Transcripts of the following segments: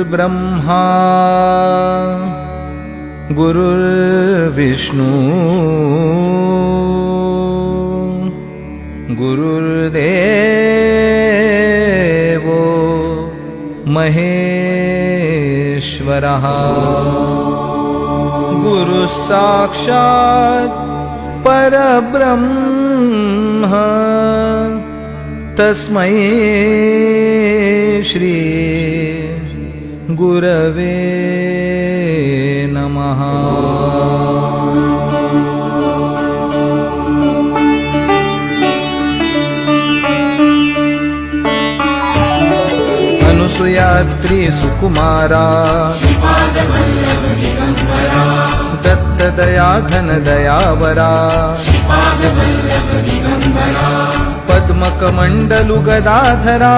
गुरुर्ब्रह्मा गुरुर्विष्णू गुरुर्देवो महेश्वरः गुरुः साक्षात् परब्रह्म तस्मै श्री गुरवे नमः। अनुसुयात्री सुकुमारा दत्तदया घन दयावरा पद्मकमण्डलु गदाधरा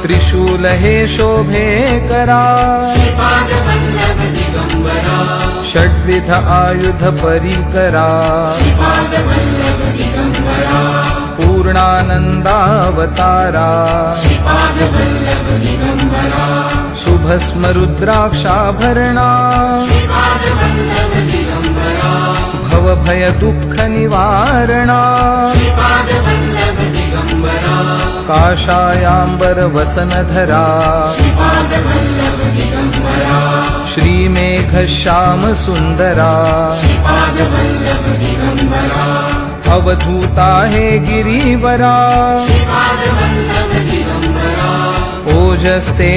त्रिशूल हे शोभे करा षड्विध आयुध परिकरा पूर्णानन्दावतारा शुभस्म रुद्राक्षाभरणा भवभय दुःख निवारणा काषायाम्बर वसनधरा श्रीमेघश्याम सुन्दरा अवधूता हे गिरिवरा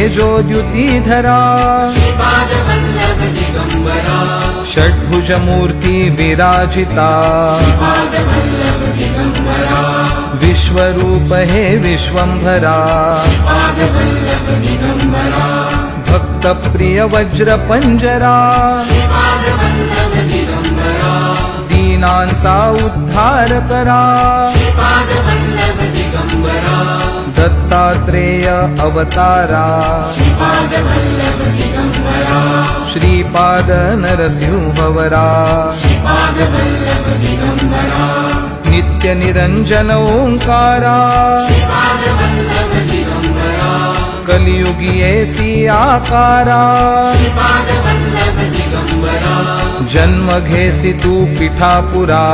ओजस्तेजोद्युतिधरा षड्भुज मूर्ति विराजिता विश्वरूप हे विश्वंभरा भक्त प्रिय वज्र पंजरा दीनांचा उद्धार करा दत्तात्रेय अवतारा श्रीपाद नरसिंहवरा नित्य निरंजन ओंकारा कलियुगी ऐसी आकारा जन्म घेसी तू पिठापुरा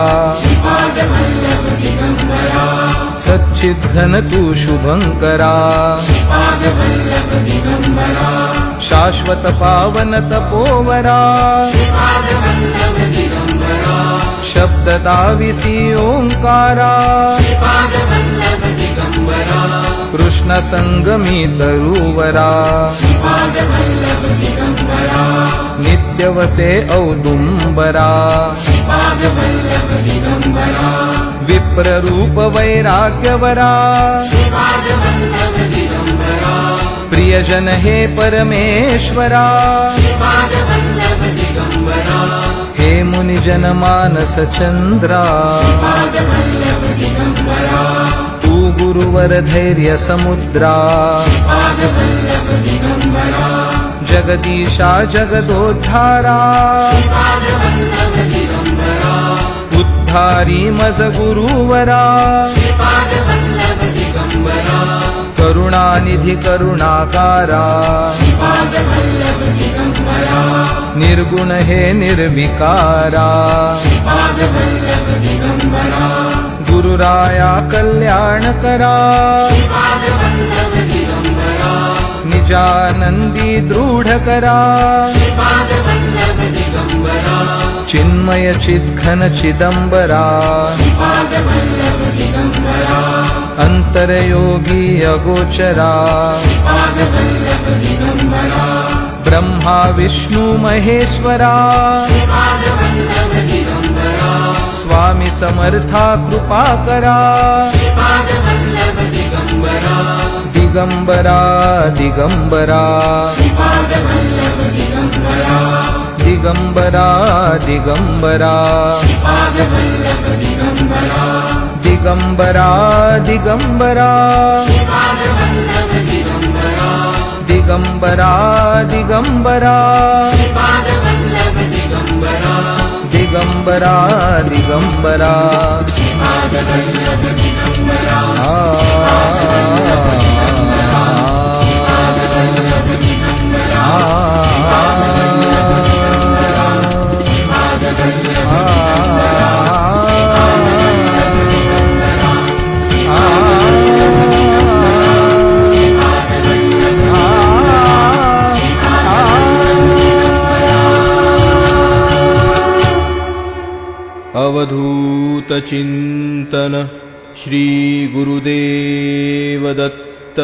सच्चिद्घन तू शुभंकरा शाश्वत पावन तपोवरा शब्ददाविसी ओंकारा कृष्ण संगमी तरुवरा नित्यवसे औदुंबरा विप्ररूप वैराग्यवरा प्रियजन हे परमेश्वरा हे मुनिजन मानस चंद्रा तू गुरुवर धैर्य समुद्रा जगदीशा जगदोद्धारा उद्धारी मज गुरुवरा करुणानिधि करुणाकारा निर्गुण हे निर्विकारा गुरुराया कल्याण करा निजानंदी दृढ करा चिन्मय चिद्घन चिदंबरा अंतरयोगी अगोचरा ब्रह्मा विष्णु महेश्वरा स्वामी समर्था कृपा करा दिगंबरा दिगंबरा दिगंबरा दिगंबरा दिगंबरा दिगंबरा दिगंबरा दिगंबरा दिगंबरा दिगंबरा अवधूत चिंतन श्री गुरुदेव दत्त।